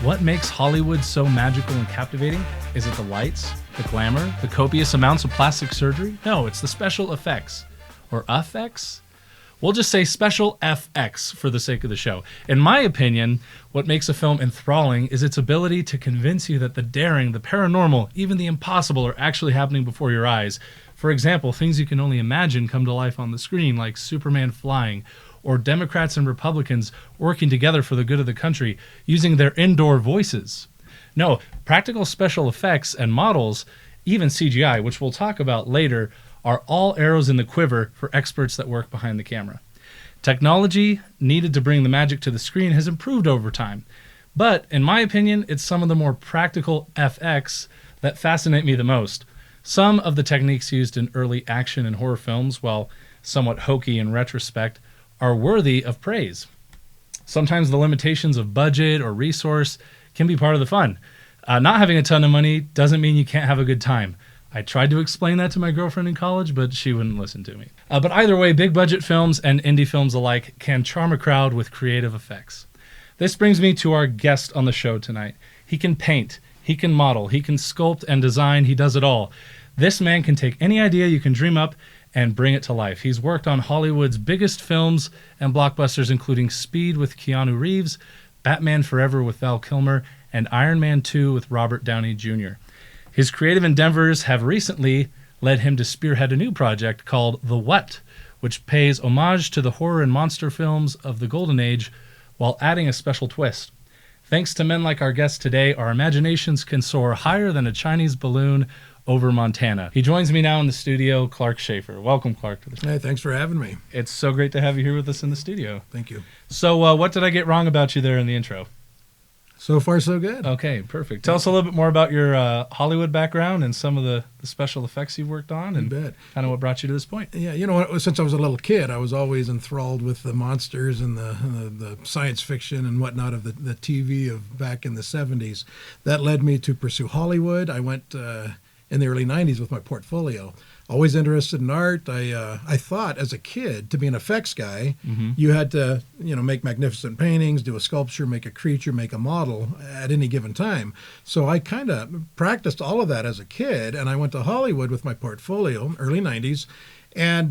What makes Hollywood so magical and captivating? Is it the lights, the glamour, the copious amounts of plastic surgery? No, it's the special effects. Or effects? We'll just say special FX for the sake of the show. In my opinion, what makes a film enthralling is its ability to convince you that the daring, the paranormal, even the impossible are actually happening before your eyes. For example, things you can only imagine come to life on the screen, like Superman flying, or Democrats and Republicans working together for the good of the country using their indoor voices. No, practical special effects and models, even CGI, which we'll talk about later, are all arrows in the quiver for experts that work behind the camera. Technology needed to bring the magic to the screen has improved over time. But, in my opinion, it's some of the more practical FX that fascinate me the most. Some of the techniques used in early action and horror films, while somewhat hokey in retrospect, are worthy of praise. Sometimes the limitations of budget or resource can be part of the fun. Not having a ton of money doesn't mean you can't have a good time. I tried to explain that to my girlfriend in college, but she wouldn't listen to me. But either way, big budget films and indie films alike can charm a crowd with creative effects. This brings me to our guest on the show tonight. He can paint, he can model, he can sculpt and design, he does it all. This man can take any idea you can dream up and bring it to life. He's worked on Hollywood's biggest films and blockbusters, including Speed with Keanu Reeves, Batman Forever with Val Kilmer, and Iron Man 2 with Robert Downey Jr. His creative endeavors have recently led him to spearhead a new project called The What, which pays homage to the horror and monster films of the Golden Age while adding a special twist. Thanks to men like our guest today, our imaginations can soar higher than a Chinese balloon over Montana. He joins me now in the studio, Clark Schaffer. Welcome, Clark, to the show. Hey, thanks for having me. It's so great to have you here with us in the studio. Thank you. So what did I get wrong about you there in the intro? So far, so good. Okay, perfect. Tell us a little bit more about your Hollywood background and some of the special effects you've worked on and kind of what brought you to this point. Yeah, you know, since I was a little kid, I was always enthralled with the monsters and the science fiction and whatnot of the TV of back in the 70s. That led me to pursue Hollywood. I went in the early 90s with my portfolio. Always interested in art. I thought as a kid to be an effects guy, you had to, make magnificent paintings, do a sculpture, make a creature, make a model at any given time. So I kind of practiced all of that as a kid, and I went to Hollywood with my portfolio, early 90s, and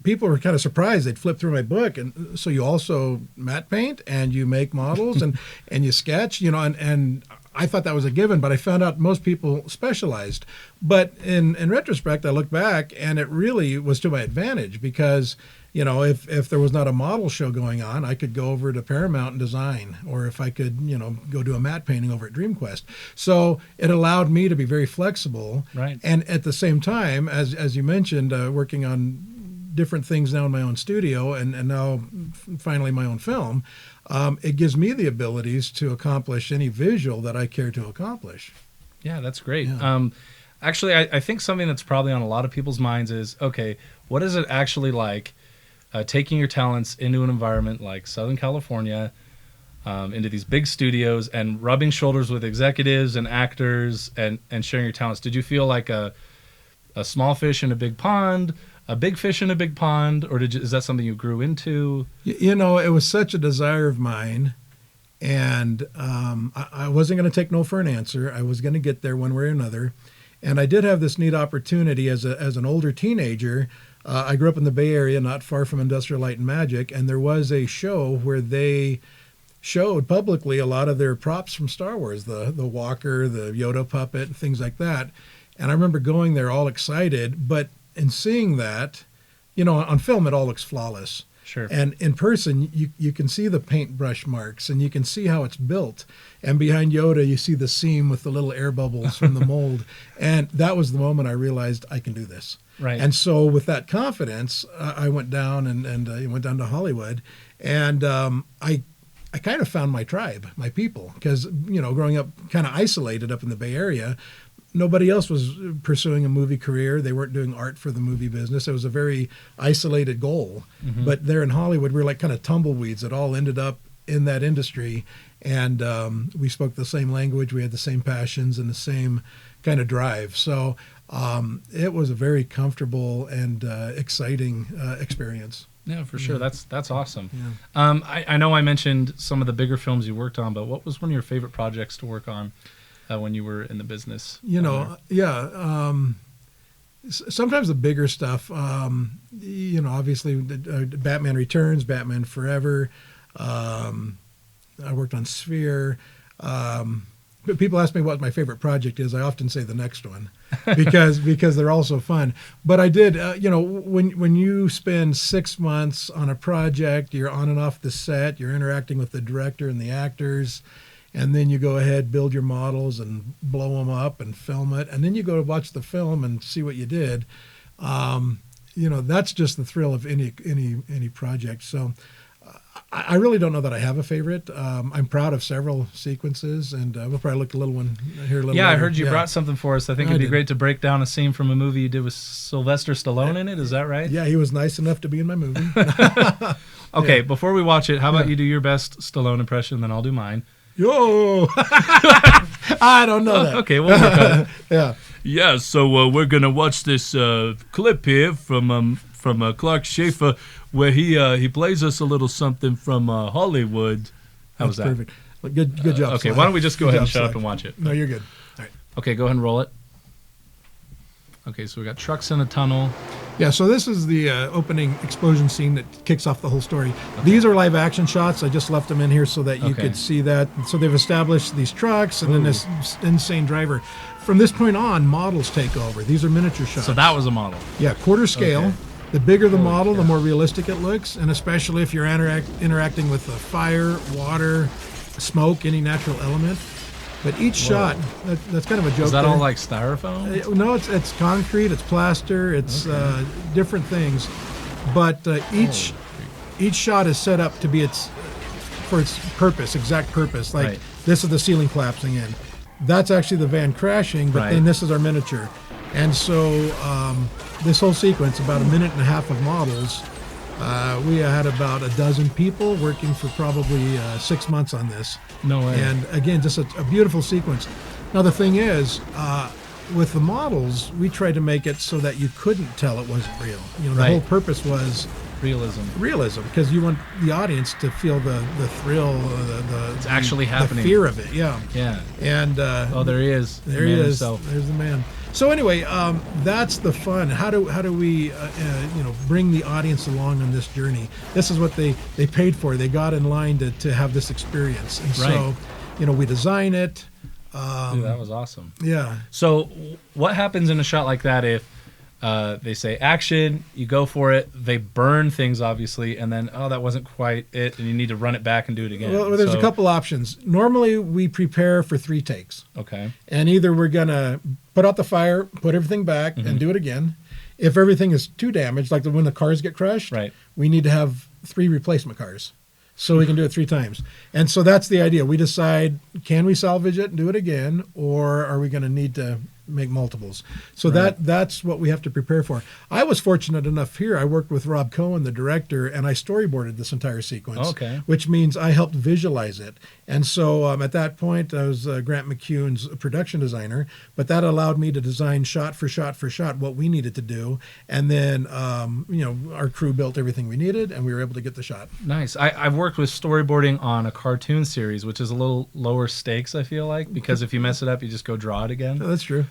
people were kind of surprised. They'd flip through my book, and so you also matte paint, and you make models, and you sketch, and I thought that was a given, but I found out most people specialized. But in retrospect, I look back, and it really was to my advantage because, if there was not a model show going on, I could go over to Paramount and design, or if I could, go do a matte painting over at DreamQuest. So it allowed me to be very flexible. Right. And at the same time, as you mentioned, working on different things now in my own studio and now finally my own film, it gives me the abilities to accomplish any visual that I care to accomplish. Yeah, that's great. Yeah. Actually, I think something that's probably on a lot of people's minds is, okay, what is it actually like taking your talents into an environment like Southern California, into these big studios and rubbing shoulders with executives and actors and sharing your talents? Did you feel like a small fish in a big pond, a big fish in a big pond, or is that something you grew into? It was such a desire of mine, and I wasn't going to take no for an answer. I was going to get there one way or another, and I did have this neat opportunity as an older teenager. I grew up in the Bay Area, not far from Industrial Light and Magic, and there was a show where they showed publicly a lot of their props from Star Wars, the Walker, the Yoda puppet, things like that. And I remember going there all excited, but in seeing that, on film it all looks flawless. Sure. And in person, you can see the paintbrush marks, and you can see how it's built. And behind Yoda, you see the seam with the little air bubbles from the mold. And that was the moment I realized I can do this. Right. And so with that confidence, I went down and went down to Hollywood, and I kind of found my tribe, my people, because growing up kind of isolated up in the Bay Area. Nobody else was pursuing a movie career. They weren't doing art for the movie business. It was a very isolated goal. Mm-hmm. But there in Hollywood, we were like kind of tumbleweeds that all ended up in that industry. And we spoke the same language. We had the same passions and the same kind of drive. So it was a very comfortable and exciting experience. Yeah, for sure. That's awesome. Yeah. I know I mentioned some of the bigger films you worked on, but what was one of your favorite projects to work on when you were in the business? Sometimes the bigger stuff, obviously Batman Returns, Batman Forever. I worked on Sphere. But people ask me what my favorite project is. I often say the next one because they're all so fun. But I did, when you spend 6 months on a project, you're on and off the set, you're interacting with the director and the actors, and then you go ahead, build your models and blow them up and film it, and then you go to watch the film and see what you did. That's just the thrill of any project. So I really don't know that I have a favorite. I'm proud of several sequences, and we'll probably look at a little one here a little later. I heard you brought something for us. I think it'd be great to break down a scene from a movie you did with Sylvester Stallone in it. Is that right? Yeah, he was nice enough to be in my movie. Okay, before we watch it, how about you do your best Stallone impression, then I'll do mine. Yo! I don't know that. Okay, we'll work on it. Yeah. Yeah, so we're going to watch this clip here from Clark Schaffer, where he plays us a little something from Hollywood. How was that? Perfect. Good job. Okay, Sly. why don't we just go ahead and shut Sly. up and watch it? No, you're good. All right. Okay, go ahead and roll it. Okay, so we got trucks in a tunnel. Yeah, so this is the opening explosion scene that kicks off the whole story. Okay. These are live action shots. I just left them in here so that you could see that. So they've established these trucks and then this insane driver. From this point on, models take over. These are miniature shots. So that was a model. Yeah, quarter scale. Okay. The bigger the model, the more realistic it looks, and especially if you're interacting with fire, water, smoke, any natural element. But each shot, that's kind of a joke. Is that there. all like styrofoam? No, it's concrete, it's plaster, it's different things. But each shot is set up to be for its purpose, exact purpose. Like this is the ceiling collapsing in. That's actually the van crashing, but then this is our miniature. And so this whole sequence, about 1.5 minutes of models, we had about a dozen people working for probably 6 months on this. No way. And again, just a beautiful sequence. Now the thing is, with the models, we tried to make it so that you couldn't tell it wasn't real. The whole purpose was realism, because you want the audience to feel the thrill, it's actually happening, the fear of it. Yeah. And there he is. There he is. There's the man. So anyway, that's the fun. How do we bring the audience along on this journey? This is what they paid for. They got in line to have this experience, and so we design it. Dude, that was awesome. Yeah. So what happens in a shot like that if they say action, you go for it, they burn things obviously, and then that wasn't quite it, and you need to run it back and do it again? Well, there's a couple options. Normally we prepare for 3 takes. Okay. And either we're gonna put out the fire, put everything back, and do it again. If everything is too damaged, like when the cars get crushed, we need to have 3 replacement cars. So we can do it 3 times. And so that's the idea. We decide, can we salvage it and do it again, or are we going to need to make multiples? So that's what we have to prepare for. I was fortunate enough here. I worked with Rob Cohen, the director, and I storyboarded this entire sequence, which means I helped visualize it. And so at that point, I was Grant McCune's production designer, but that allowed me to design shot for shot for shot what we needed to do. And then, our crew built everything we needed, and we were able to get the shot. Nice. I've worked with storyboarding on a cartoon series, which is a little lower stakes, I feel like, because if you mess it up, you just go draw it again. Oh, that's true.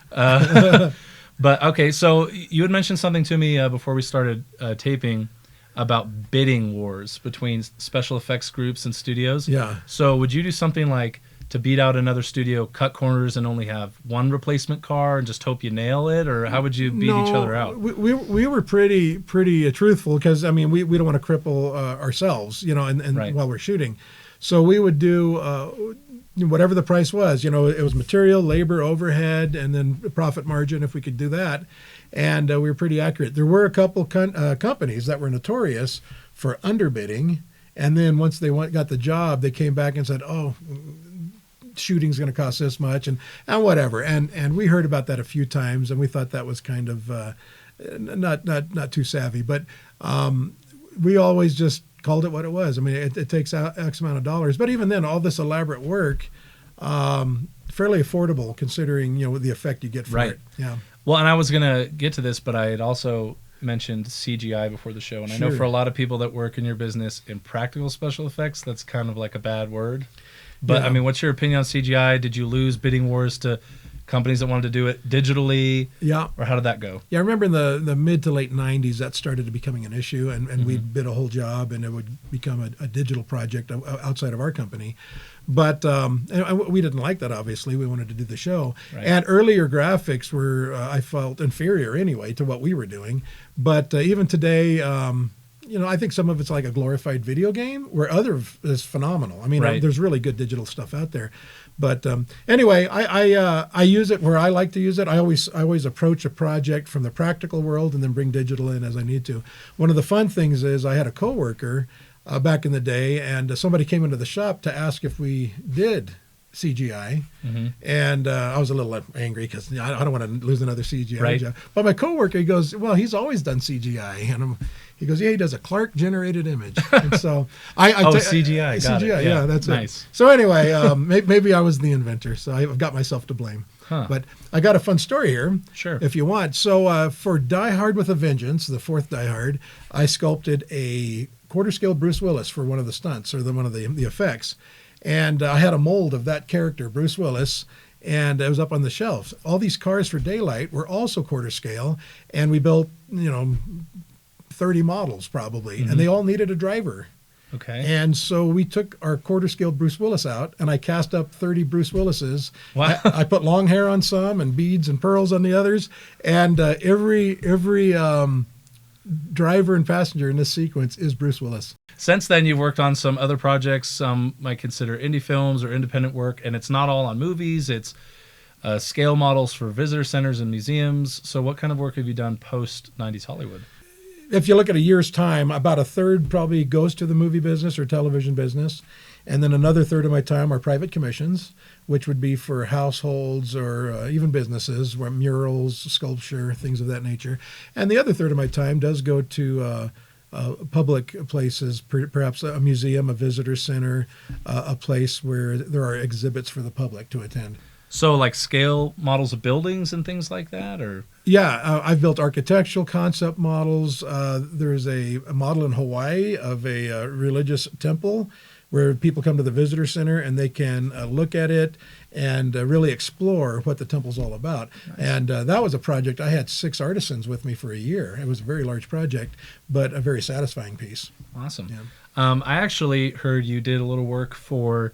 But okay, so you had mentioned something to me before we started taping about bidding wars between special effects groups and studios. Yeah. So would you do something like to beat out another studio, cut corners and only have one replacement car and just hope you nail it, or how would you beat each other out? We were pretty truthful, because we don't want to cripple ourselves, and while we're shooting. So we would do whatever the price was. It was material, labor, overhead, and then profit margin if we could do that. And we were pretty accurate. There were a couple companies that were notorious for underbidding, and then once they got the job, they came back and said, "Oh, shooting's going to cost this much," and whatever. And we heard about that a few times, and we thought that was kind of not too savvy. But we always just called it what it was. It takes X amount of dollars, but even then, all this elaborate work, fairly affordable considering the effect you get from it. Yeah. Well, and I was gonna get to this, but I had also mentioned CGI before the show, and I know Sure. for a lot of people that work in your business in practical special effects, that's kind of like a bad word. But Yeah. I mean, what's your opinion on CGI? Did you lose bidding wars to companies that wanted to do it digitally, Yeah. or how did that go? Yeah, I remember in the mid to late 90s that started to becoming an issue, and we'd bid a whole job, and it would become a digital project outside of our company. But and we didn't like that, obviously. We wanted to do the show. Right. And earlier graphics were, I felt, inferior anyway to what we were doing. But even today, I think some of it's like a glorified video game, where other is phenomenal. I mean, Right. there's really good digital stuff out there. But anyway, I use it where I like to use it. I always approach a project from the practical world and then bring digital in as I need to. One of the fun things is I had a coworker back in the day, and somebody came into the shop to ask if we did CGI, and I was a little angry because I don't want to lose another CGI Right. job. But my coworker, he goes, "Well, he's always done CGI," and he goes, "Yeah, he does a Clark generated image." And so CGI, got it. CGI, Yeah, yeah, that's nice. it. So anyway, maybe I was the inventor, so I've got myself to blame. Huh. But I got a fun story here, Sure. if you want. So for Die Hard with a Vengeance, the fourth Die Hard, I sculpted a quarter scale Bruce Willis for one of the stunts, or one of the effects. And I had a mold of that character, Bruce Willis, and it was up on the shelves. All these cars for Daylight were also quarter scale, and we built, 30 models probably, and they all needed a driver. Okay. And so we took our quarter scale Bruce Willis out, and I cast up 30 Bruce Willises. Wow. I put long hair on some and beads and pearls on the others, and every driver and passenger in this sequence is Bruce Willis. Since then, you've worked on some other projects. Some might consider indie films or independent work, and it's not all on movies. It's scale models for visitor centers and museums. So what kind of work have you done post 90s Hollywood? If you look at a year's time, about a third probably goes to the movie business or television business. And then another third of my time are private commissions, which would be for households or even businesses, where murals, sculpture, things of that nature. And the other third of my time does go to public places, perhaps a museum, a visitor center, a place where there are exhibits for the public to attend. So like scale models of buildings and things like that, or? Yeah, I've built architectural concept models. There's a model in Hawaii of a religious temple where people come to the visitor center and they can look at it and really explore what the temple's all about. Nice. And that was a project. I had 6 artisans with me for a year. It was a very large project, but a very satisfying piece. Awesome. Yeah. I actually heard you did a little work for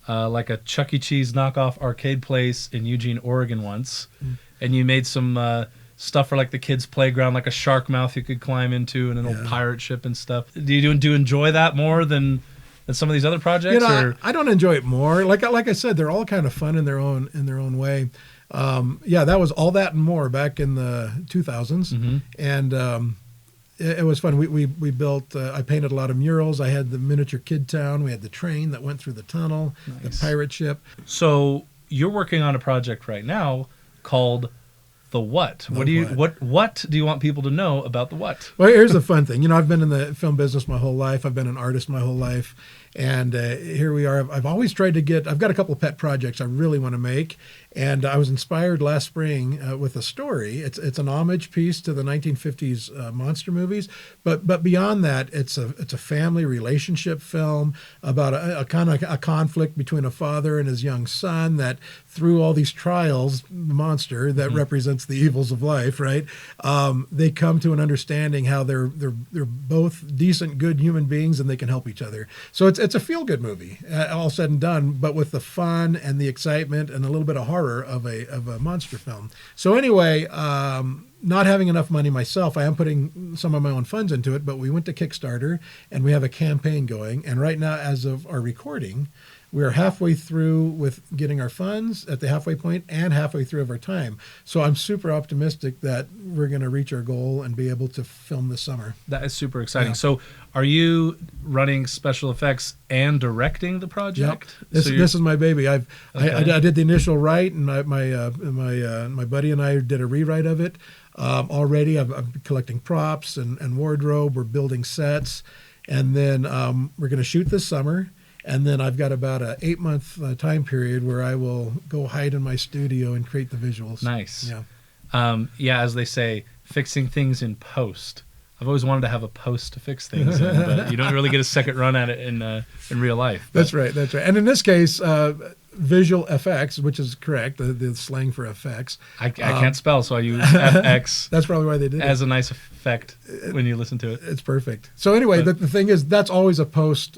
like a Chuck E. Cheese knockoff arcade place in Eugene, Oregon once. And you made some stuff for like the kids' playground, like a shark mouth you could climb into and an old pirate ship and stuff. Do you enjoy that more than some of these other projects? I don't enjoy it more. Like I said, they're all kind of fun in their own way. That was all that and more back in the 2000s, and it was fun. We built. I painted a lot of murals. I had the miniature kid town. We had the train that went through the tunnel, the pirate ship. So you're working on a project right now called The What? What do you want people to know about The What? Well, here's the fun thing. I've been in the film business my whole life. I've been an artist my whole life. And here we are. I've always tried to I've got a couple of pet projects I really want to make. And I was inspired last spring with a story. It's an homage piece to the 1950s monster movies. But beyond that, it's a family relationship film about a kind of a conflict between a father and his young son that through all these trials, the monster that represents the evils of life, right? They come to an understanding how they're both decent, good human beings and they can help each other. So it's a feel-good movie, all said and done, but with the fun and the excitement and a little bit of horror of a monster film. So anyway, not having enough money myself, I am putting some of my own funds into it, but we went to Kickstarter and we have a campaign going. And right now, as of our recording, we are halfway through with getting our funds at the halfway point and halfway through of our time. So I'm super optimistic that we're going to reach our goal and be able to film this summer. That is super exciting. Yeah. So are you running special effects and directing the project? Yep. This is my baby. I did the initial write, and my buddy and I did a rewrite of it. Already I'm collecting props and wardrobe. We're building sets. And then we're going to shoot this summer. And then I've got about an 8-month time period where I will go hide in my studio and create the visuals. Nice. Yeah. As they say, fixing things in post. I've always wanted to have a post to fix things in, but you don't really get a second run at it in real life. That's right. And in this case, visual effects, which is correct, the slang for effects. I can't spell, so I use FX. That's probably why they did it. As a nice effect when you listen to it. It's perfect. So anyway, the thing is, that's always a post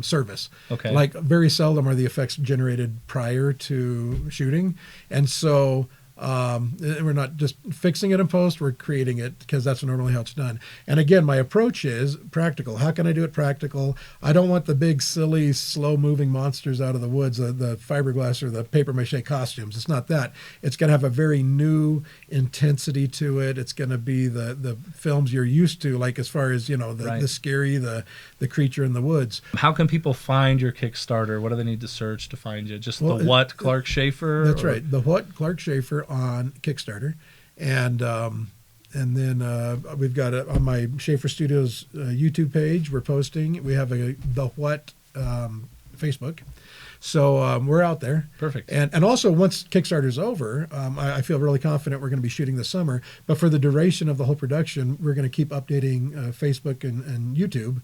service. Okay. Like very seldom are the effects generated prior to shooting, and so we're not just fixing it in post, we're creating it, because that's normally how it's done. And again, my approach is practical. How can I do it practical? I don't want the big, silly, slow-moving monsters out of the woods, the fiberglass or the papier-mâché costumes. It's not that. It's going to have a very new intensity to it. It's going to be the films you're used to, like as far as, the scary, the creature in the woods. How can people find your Kickstarter? What do they need to search to find you? Just what, Clark Schaffer? That's right. The what, Clark Schaffer on Kickstarter. And then we've got on my Schaffer Studios YouTube page, we're posting. We have the what Facebook. So we're out there. Perfect. And also, once Kickstarter's over, I feel really confident we're going to be shooting this summer. But for the duration of the whole production, we're going to keep updating Facebook and YouTube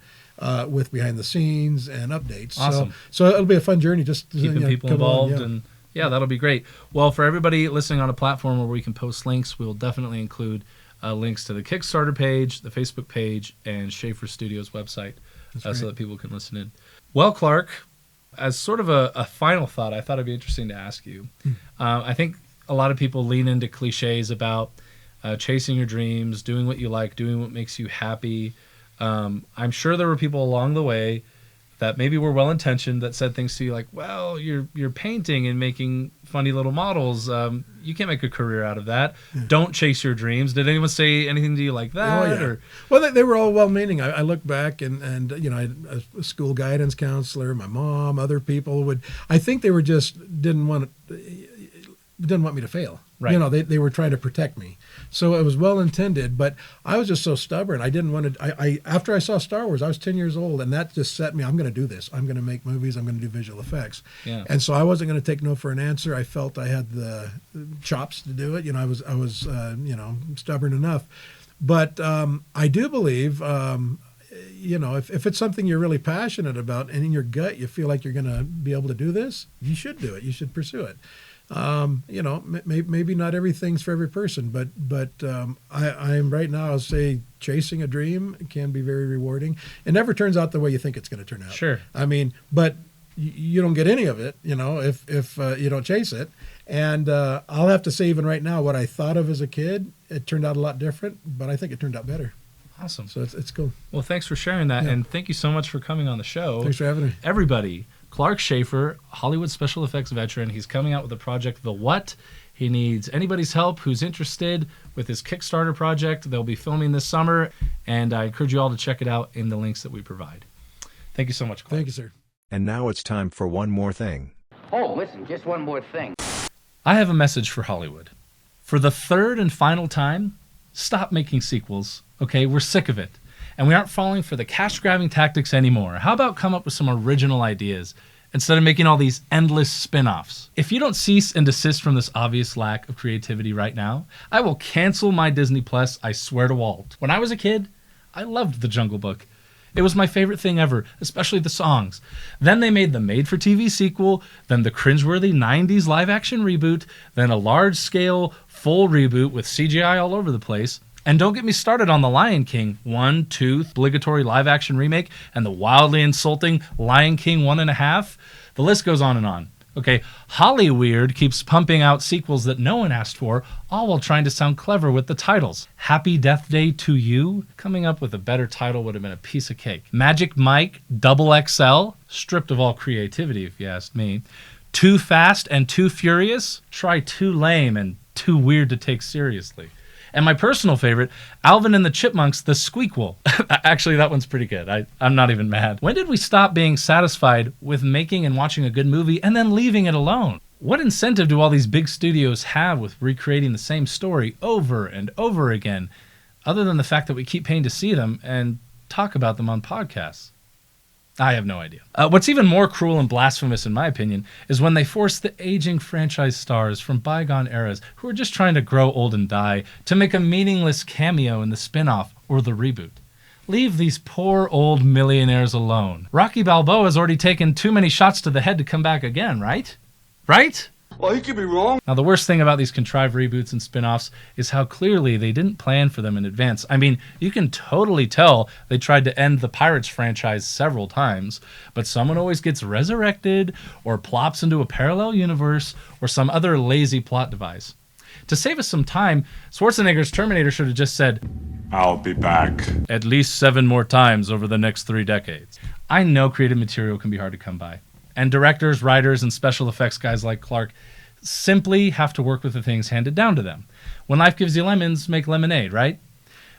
with behind the scenes and updates. Awesome. So it'll be a fun journey. Just keeping people involved and. Yeah, that'll be great. Well, for everybody listening on a platform where we can post links, we will definitely include links to the Kickstarter page, the Facebook page, and Schaffer Studios website so that people can listen in. Well, Clark, as sort of a final thought, I thought it'd be interesting to ask you. I think a lot of people lean into cliches about chasing your dreams, doing what you like, doing what makes you happy. I'm sure there were people along the way that maybe were well-intentioned that said things to you like, well, you're painting and making funny little models. You can't make a career out of that. Yeah. Don't chase your dreams. Did anyone say anything to you like that? Oh, yeah. Or? Well, they were all well-meaning. I look back and I had a school guidance counselor, my mom, other people I think they were just didn't want me to fail. Right. They were trying to protect me. So it was well intended, but I was just so stubborn. I didn't want to. After I saw Star Wars, I was 10 years old, and that just set me. I'm going to do this. I'm going to make movies. I'm going to do visual effects. Yeah. And so I wasn't going to take no for an answer. I felt I had the chops to do it. I was stubborn enough. But I do believe, if it's something you're really passionate about, and in your gut you feel like you're going to be able to do this, you should do it. You should pursue it. Maybe not everything's for every person, but I'm right now, I'll say chasing a dream can be very rewarding. It never turns out the way you think it's going to turn out. Sure. I mean, but you don't get any of it, if you don't chase it. And I'll have to say, even right now, what I thought of as a kid, it turned out a lot different, but I think it turned out better. Awesome. So it's cool. Well, thanks for sharing that, and thank you so much for coming on the show. Thanks for having me. Everybody, Clark Schaffer, Hollywood special effects veteran. He's coming out with a project, The What? He needs anybody's help who's interested with his Kickstarter project. They'll be filming this summer, and I encourage you all to check it out in the links that we provide. Thank you so much, Clark. Thank you, sir. And now it's time for one more thing. Oh, listen, just one more thing. I have a message for Hollywood. For the third and final time, stop making sequels, okay? We're sick of it. And we aren't falling for the cash-grabbing tactics anymore. How about come up with some original ideas instead of making all these endless spin-offs? If you don't cease and desist from this obvious lack of creativity right now, I will cancel my Disney Plus, I swear to Walt. When I was a kid, I loved The Jungle Book. It was my favorite thing ever, especially the songs. Then they made the made-for-TV sequel, then the cringeworthy 90s live-action reboot, then a large-scale full reboot with CGI all over the place. And don't get me started on The Lion King 1, 2, obligatory live-action remake, and the wildly insulting Lion King 1.5. The list goes on and on. Okay, Hollyweird keeps pumping out sequels that no one asked for, all while trying to sound clever with the titles. Happy Death Day to You? Coming up with a better title would have been a piece of cake. Magic Mike Double XL? Stripped of all creativity, if you ask me. Too Fast and Too Furious? Try too lame and too weird to take seriously. And my personal favorite, Alvin and the Chipmunks, The Squeakquel. Actually, that one's pretty good. I'm not even mad. When did we stop being satisfied with making and watching a good movie and then leaving it alone? What incentive do all these big studios have with recreating the same story over and over again, other than the fact that we keep paying to see them and talk about them on podcasts? I have no idea. What's even more cruel and blasphemous, in my opinion, is when they force the aging franchise stars from bygone eras who are just trying to grow old and die to make a meaningless cameo in the spin-off or the reboot. Leave these poor old millionaires alone. Rocky Balboa's already taken too many shots to the head to come back again, right? Right? Well, he could be wrong. Now, the worst thing about these contrived reboots and spin-offs is how clearly they didn't plan for them in advance. I mean, you can totally tell they tried to end the Pirates franchise several times, but someone always gets resurrected or plops into a parallel universe or some other lazy plot device. To save us some time, Schwarzenegger's Terminator should have just said, I'll be back. at least 7 more times over the next 3 decades. I know creative material can be hard to come by. And directors, writers, and special effects guys like Clark simply have to work with the things handed down to them. When life gives you lemons, make lemonade, right?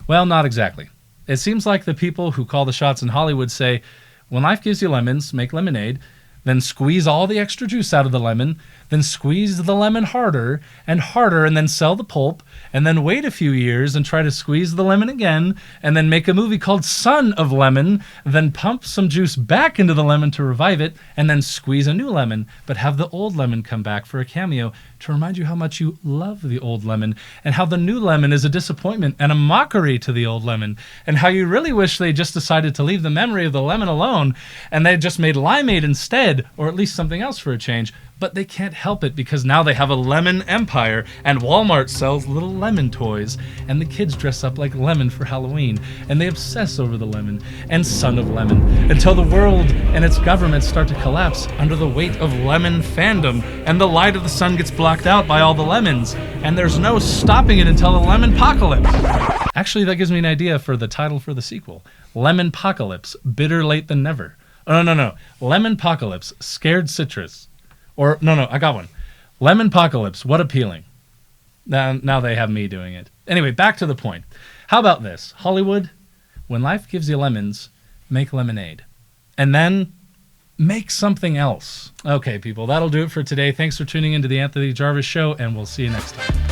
Well, not exactly. It seems like the people who call the shots in Hollywood say, when life gives you lemons, make lemonade, then squeeze all the extra juice out of the lemon, then squeeze the lemon harder, and then sell the pulp, and then wait a few years and try to squeeze the lemon again, and then make a movie called Son of Lemon, then pump some juice back into the lemon to revive it, and then squeeze a new lemon, but have the old lemon come back for a cameo to remind you how much you love the old lemon, and how the new lemon is a disappointment and a mockery to the old lemon, and how you really wish they just decided to leave the memory of the lemon alone, and they just made limeade instead, or at least something else for a change. But they can't help it because now they have a lemon empire, and Walmart sells little lemon toys, and the kids dress up like lemon for Halloween, and they obsess over the lemon and Son of Lemon, until the world and its government start to collapse under the weight of lemon fandom, and the light of the sun gets blocked out by all the lemons, and there's no stopping it until the lemon-pocalypse. Actually, that gives me an idea for the title for the sequel. Lemon-pocalypse, better late than never. Oh, no. Lemon-pocalypse, scared citrus. Or, no, I got one. Lemon-pocalypse, what appealing. Now they have me doing it. Anyway, back to the point. How about this? Hollywood, when life gives you lemons, make lemonade. And then make something else. Okay, people, that'll do it for today. Thanks for tuning into the Anthony Jarvis Show, and we'll see you next time.